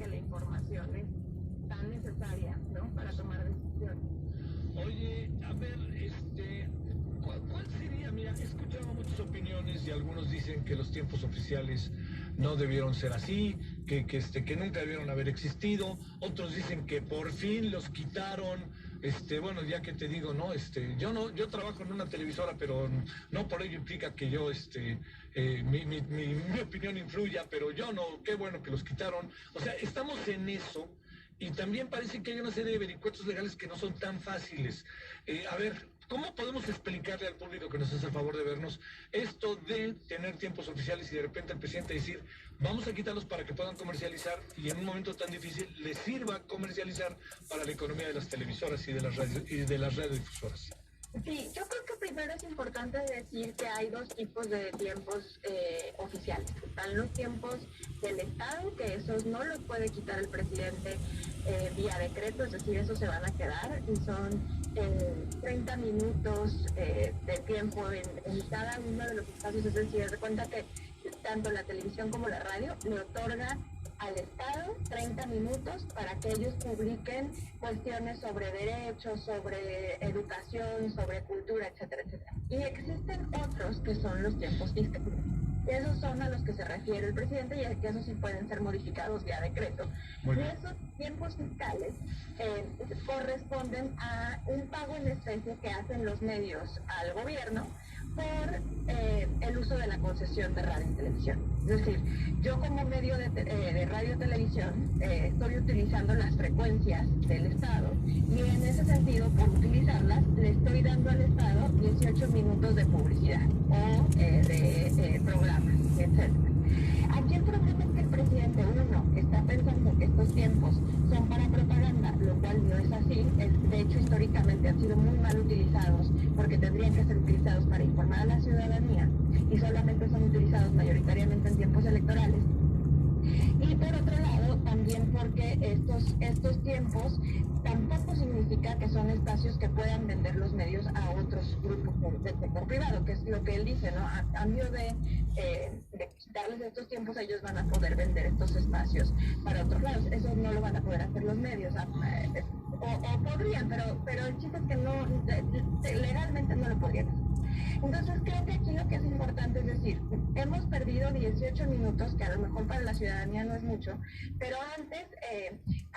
que la información es tan necesaria, ¿no? Para tomar decisiones. Oye, a ver, ¿cuál sería? Mira, he escuchado muchas opiniones y algunos dicen que los tiempos oficiales no debieron ser así, que nunca debieron haber existido. Otros dicen que por fin los quitaron. Bueno, ya que te digo, ¿no? Yo trabajo en una televisora, pero no por ello implica que yo, mi opinión influya, pero yo no, qué bueno que los quitaron. O sea, estamos en eso. Y también parece que hay una serie de vericuetos legales que no son tan fáciles. A ver, ¿cómo podemos explicarle al público que nos hace el favor de vernos esto de tener tiempos oficiales y de repente el presidente decir, vamos a quitarlos para que puedan comercializar y en un momento tan difícil les sirva comercializar para la economía de las televisoras y de las radiodifusoras? Sí, yo creo que primero es importante decir que hay dos tipos de tiempos oficiales. Están los tiempos del Estado, que esos no los puede quitar el presidente vía decreto, es decir, esos se van a quedar y son 30 minutos de tiempo en cada uno de los espacios, es decir, de cuenta que tanto la televisión como la radio le otorga al Estado 30 minutos para que ellos publiquen cuestiones sobre derechos, sobre educación, sobre cultura, etcétera, etcétera. Y existen otros que son los tiempos fiscales. Esos son a los que se refiere el presidente y que esos sí pueden ser modificados vía decreto. Y esos tiempos fiscales corresponden a un pago en especie que hacen los medios al gobierno por el uso de la concesión de radio y televisión. Es decir, yo como medio de radio y televisión estoy utilizando las frecuencias del Estado y en ese sentido, por utilizarlas, le estoy dando al Estado 18 minutos de publicidad o de programas, etc. Aquí el problema es que el presidente, uno, está pensando que estos tiempos son para propaganda, lo cual no es así. De hecho, históricamente han sido muy mal utilizados porque tendrían que ser utilizados para informar a la ciudadanía y solamente son utilizados mayoritariamente en tiempos electorales. Y por otro lado, también porque estos tiempos tampoco significa que son espacios que puedan vender los medios a otros grupos del sector privado, que es lo que él dice, ¿no? A cambio de quitarles estos tiempos, ellos van a poder vender estos espacios para otros lados. Eso no lo van a poder hacer los medios. O podrían, pero el chiste es que no, legalmente no lo podrían hacer. Entonces creo que aquí lo que es importante es decir, hemos perdido 18 minutos, que a lo mejor para la ciudadanía no es mucho, pero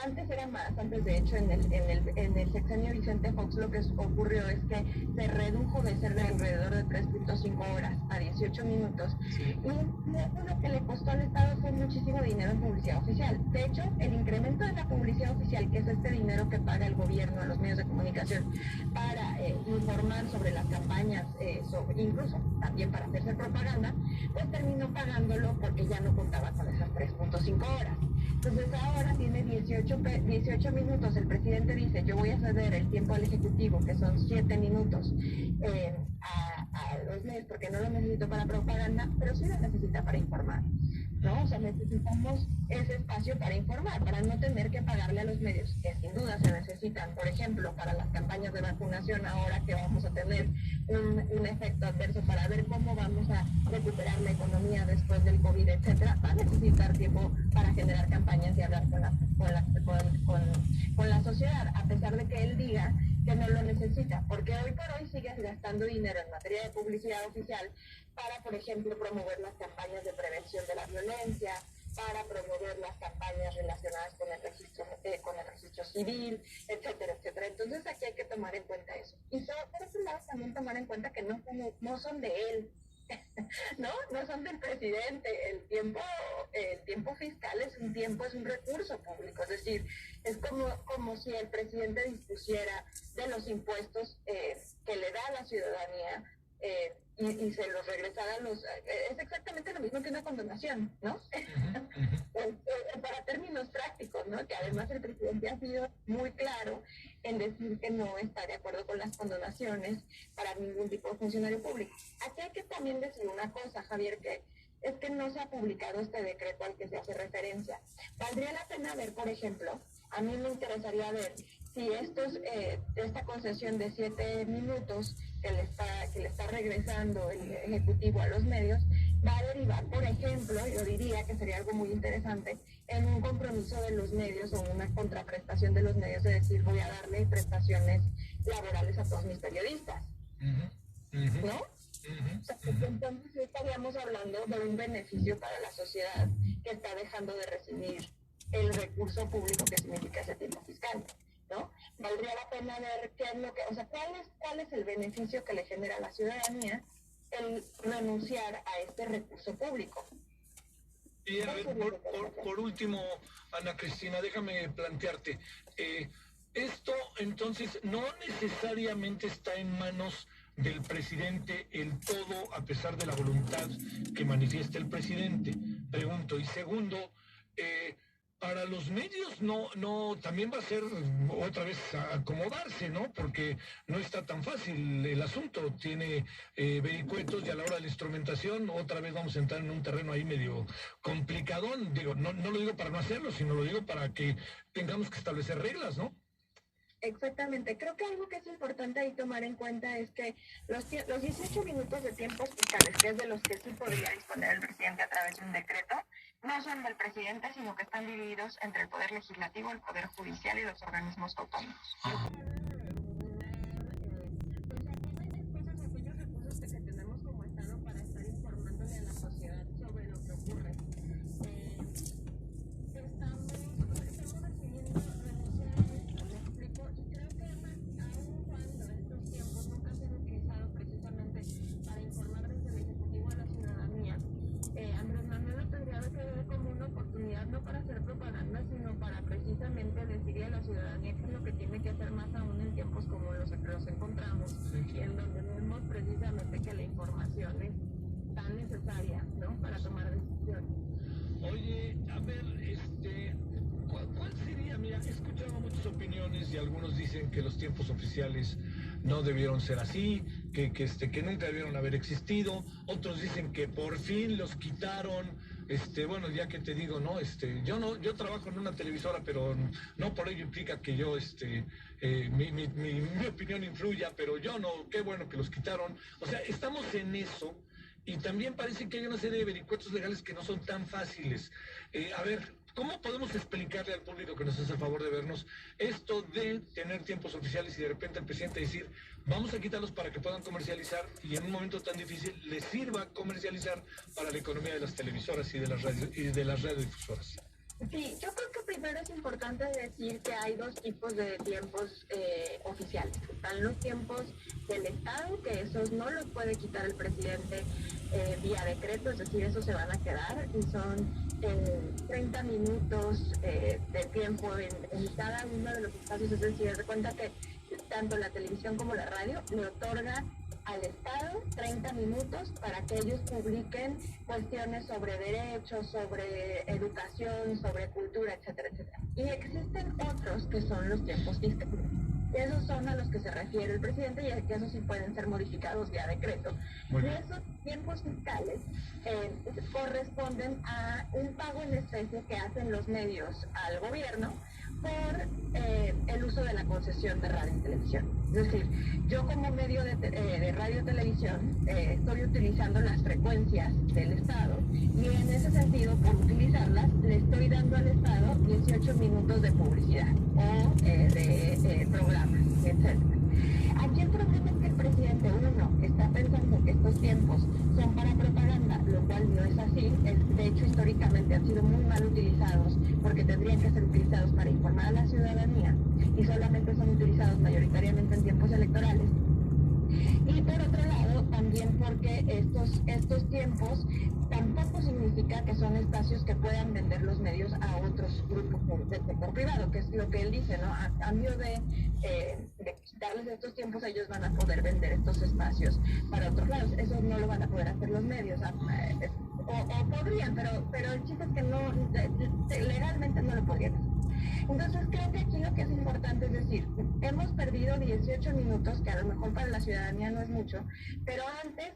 antes era más. Antes, de hecho, en el sexenio Vicente Fox lo que ocurrió es que se redujo de ser de alrededor de 3.5 horas a 18 minutos. Sí. Y lo que le costó al Estado fue muchísimo dinero en publicidad oficial. De hecho, el incremento de la publicidad oficial, que es este dinero que paga el gobierno a los medios de comunicación para informar sobre las campañas, incluso también para hacerse propaganda, pues terminó pagándolo porque ya no contaba con esas 3.5 horas. Entonces ahora tiene 18 minutos. El presidente dice, yo voy a ceder el tiempo al Ejecutivo, que son 7 minutos, a los medios, porque no lo necesito para propaganda, pero sí lo necesita para informar, ¿no? O sea, necesitamos ese espacio para informar, para no tener que pagarle a los medios, que sin duda se necesitan. Por ejemplo, para las campañas de vacunación, ahora que vamos a tener un efecto adverso para ver cómo vamos a recuperar la economía después del COVID, etcétera, va a necesitar tiempo para generar campañas y hablar con la sociedad, a pesar de que él diga que no lo necesita, porque hoy por hoy sigues gastando dinero en materia de publicidad oficial para, por ejemplo, promover las campañas de prevención de la violencia, para promover las campañas relacionadas con el registro civil, etcétera, etcétera. Entonces aquí hay que tomar en cuenta eso. Y por otro lado también tomar en cuenta que no son de él, no son del presidente. El tiempo fiscal es un recurso público, es decir, es como si el presidente dispusiera de los impuestos que le da a la ciudadanía y se los regresara a es exactamente lo mismo que una condonación, ¿no? Para términos prácticos, ¿no? Que además el presidente ha sido muy claro en decir que no está de acuerdo con las condonaciones para ningún tipo de funcionario público. Aquí hay que también decir una cosa, Javier, que es que no se ha publicado este decreto al que se hace referencia. Valdría la pena ver, por ejemplo, a mí me interesaría ver si esta concesión de 7 minutos que le está regresando el Ejecutivo a los medios va a derivar, por ejemplo, yo diría que sería algo muy interesante, en un compromiso de los medios o una contraprestación de los medios de decir voy a darle prestaciones laborales a todos mis periodistas, ¿no? O sea, entonces estaríamos hablando de un beneficio para la sociedad que está dejando de recibir el recurso público que significa ese tiempo fiscal, ¿no? Valdría la pena ver qué es lo que, o sea, cuál es el beneficio que le genera a la ciudadanía el renunciar a este recurso público. Y a ver, por último, Ana Cristina, déjame plantearte, esto entonces no necesariamente está en manos del presidente el todo, a pesar de la voluntad que manifiesta el presidente, pregunto. Y segundo, para los medios no también va a ser otra vez acomodarse, ¿no? Porque no está tan fácil el asunto, tiene vericuetos y a la hora de la instrumentación otra vez vamos a entrar en un terreno ahí medio complicadón. Digo, no lo digo para no hacerlo, sino lo digo para que tengamos que establecer reglas, ¿no? Exactamente. Creo que algo que es importante ahí tomar en cuenta es que los 18 minutos de tiempos fiscales, que es de los que sí podría disponer el presidente a través de un decreto, no son del presidente, sino que están divididos entre el Poder Legislativo, el Poder Judicial y los organismos autónomos. No para hacer propaganda, sino para precisamente decirle a la ciudadanía qué es lo que tiene que hacer, más aún en tiempos como los que nos encontramos, y en donde vemos precisamente que la información es tan necesaria, ¿no?, para tomar decisiones. Oye, a ver, ¿cuál sería? Mira, he escuchado muchas opiniones y algunos dicen que los tiempos oficiales no debieron ser así, que nunca debieron haber existido. Otros dicen que por fin los quitaron. Bueno, ya que te digo, ¿no? Yo trabajo en una televisora, pero no por ello implica que yo, mi opinión influya, pero yo no, qué bueno que los quitaron. O sea, estamos en eso. Y también parece que hay una serie de vericuetos legales que no son tan fáciles. A ver, ¿cómo podemos explicarle al público que nos hace el favor de vernos esto de tener tiempos oficiales y de repente el presidente decir, vamos a quitarlos para que puedan comercializar y en un momento tan difícil les sirva comercializar para la economía de las televisoras y de las radiodifusoras? Sí, yo creo que primero es importante decir que hay dos tipos de tiempos oficiales. Están los tiempos del Estado, que esos no los puede quitar el presidente vía decreto, es decir, esos se van a quedar y son 30 minutos de tiempo en cada uno de los espacios. Es decir, haz de cuenta que tanto la televisión como la radio le otorgan al Estado 30 minutos para que ellos publiquen cuestiones sobre derechos, sobre educación, sobre cultura, etcétera, etcétera. Y existen otros que son los tiempos fiscales. Esos son a los que se refiere el presidente y que esos sí pueden ser modificados vía decreto. Y esos tiempos fiscales corresponden a un pago en especie que hacen los medios al gobierno por el uso de la concesión de radio y televisión. Es decir, yo como medio de radio y televisión estoy utilizando las frecuencias del Estado y en ese sentido, por utilizarlas, le estoy dando al Estado 18 minutos de publicidad o de programas, etc. Aquí el problema es que el presidente, uno, está pensando que estos tiempos son para propaganda, lo cual no es así. De hecho, históricamente han sido muy mal utilizados porque tendrían que ser utilizados para informar a la ciudadanía y solamente son utilizados mayoritariamente en tiempos electorales. Y por otro lado, también porque estos tiempos tampoco significa que son espacios que puedan vender los medios a otros grupos del sector privado, que es lo que él dice, ¿no? A cambio de quitarles estos tiempos, ellos van a poder vender estos espacios para otros lados. Eso no lo van a poder hacer los medios, o podrían, pero el chiste es que no, legalmente no lo podrían hacer. Entonces creo que aquí lo que es importante es decir, hemos perdido 18 minutos, que a lo mejor para la ciudadanía no es mucho, pero antes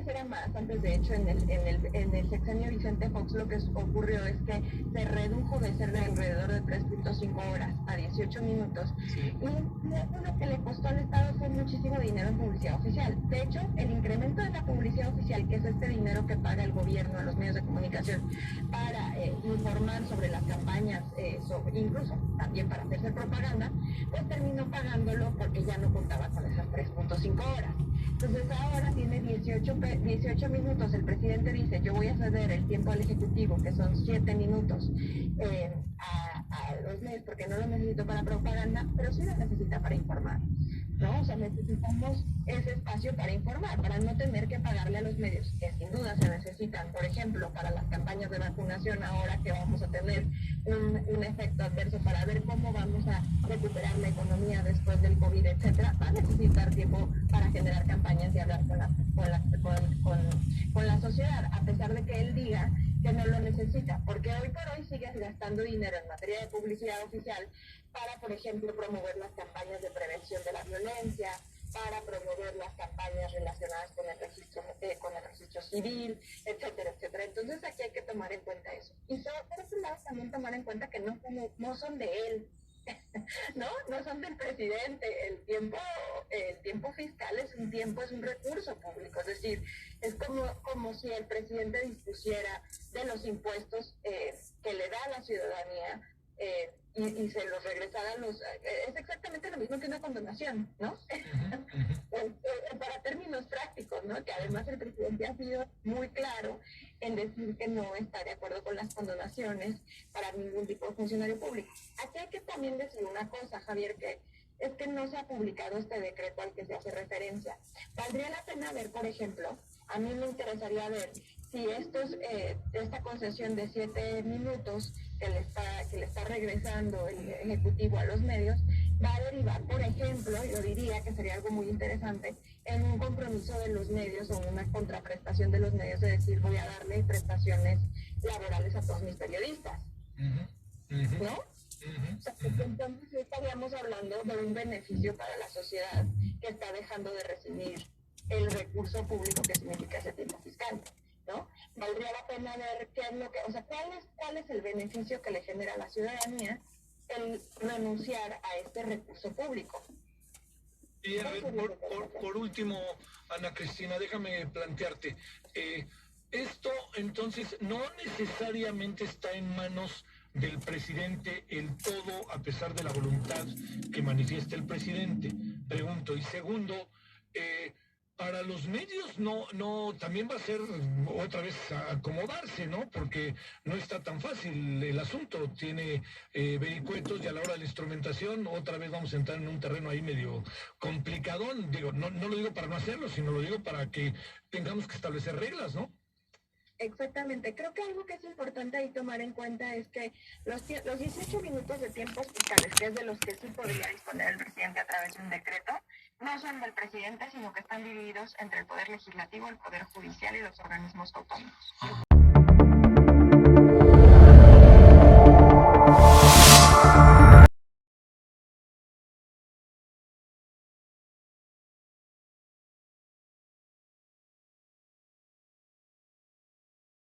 era más. Antes, de hecho, en el sexenio Vicente Fox lo que ocurrió es que se redujo de ser de alrededor de 3.5 horas a 18 minutos. Sí. Y lo que le costó al Estado fue muchísimo dinero en publicidad oficial. De hecho, el incremento de la publicidad oficial, que es este dinero que paga el gobierno a los medios de comunicación para informar sobre las campañas, incluso también para hacerse propaganda, pues terminó pagándolo porque ya no contaba con esas 3.5 horas. Entonces ahora tiene 18 minutos. El presidente dice, yo voy a ceder el tiempo al Ejecutivo, que son 7 minutos, a los medios, porque no lo necesito para propaganda, pero sí lo necesita para informar, ¿no? O sea, necesitamos ese espacio para informar, para no tener que pagarle a los medios, que sin duda se necesitan. Por ejemplo, para las campañas de vacunación, ahora que vamos a tener un efecto adverso para ver cómo vamos a recuperar la economía después del COVID, etcétera, va a necesitar tiempo para generar campañas y hablar con la sociedad, a pesar de que él diga que no lo necesita, porque hoy por hoy sigues gastando dinero en materia de publicidad oficial para, por ejemplo, promover las campañas de prevención de la violencia, para promover las campañas relacionadas con el registro civil, etcétera, etcétera. Entonces aquí hay que tomar en cuenta eso. Y por otro lado también tomar en cuenta que no son de él, no son del presidente. El tiempo fiscal es un recurso público, es decir, es como si el presidente dispusiera de los impuestos que le da a la ciudadanía y se los regresara es exactamente lo mismo que una condonación, ¿no? Para términos prácticos, ¿no? Que además el presidente ha sido muy claro en decir que no está de acuerdo con las condonaciones para ningún tipo de funcionario público. Aquí hay que también decir una cosa, Javier, que es que no se ha publicado este decreto al que se hace referencia. Valdría la pena ver, por ejemplo, a mí me interesaría ver si esta concesión de 7 minutos que le está regresando el Ejecutivo a los medios va a derivar, por ejemplo, yo diría que sería algo muy interesante, en un compromiso de los medios o una contraprestación de los medios, de decir, voy a darle prestaciones laborales a todos mis periodistas, ¿no? O sea, entonces estaríamos hablando de un beneficio para la sociedad que está dejando de recibir el recurso público que significa ese tiempo fiscal, ¿no? Valdría la pena ver cuál es el beneficio que le genera a la ciudadanía el renunciar a este recurso público. Y a ver, por último, Ana Cristina, déjame plantearte, esto entonces no necesariamente está en manos del presidente el todo, a pesar de la voluntad que manifiesta el presidente, pregunto. Y segundo, para los medios no también va a ser otra vez acomodarse, ¿no? Porque no está tan fácil el asunto, tiene vericuetos, y a la hora de la instrumentación otra vez vamos a entrar en un terreno ahí medio complicadón. Digo, no lo digo para no hacerlo, sino lo digo para que tengamos que establecer reglas, ¿no? Exactamente. Creo que algo que es importante ahí tomar en cuenta es que los 18 minutos de tiempos fiscales, que es de los que sí podría disponer el presidente a través de un decreto, no son del presidente, sino que están divididos entre el Poder Legislativo, el Poder Judicial y los organismos autónomos.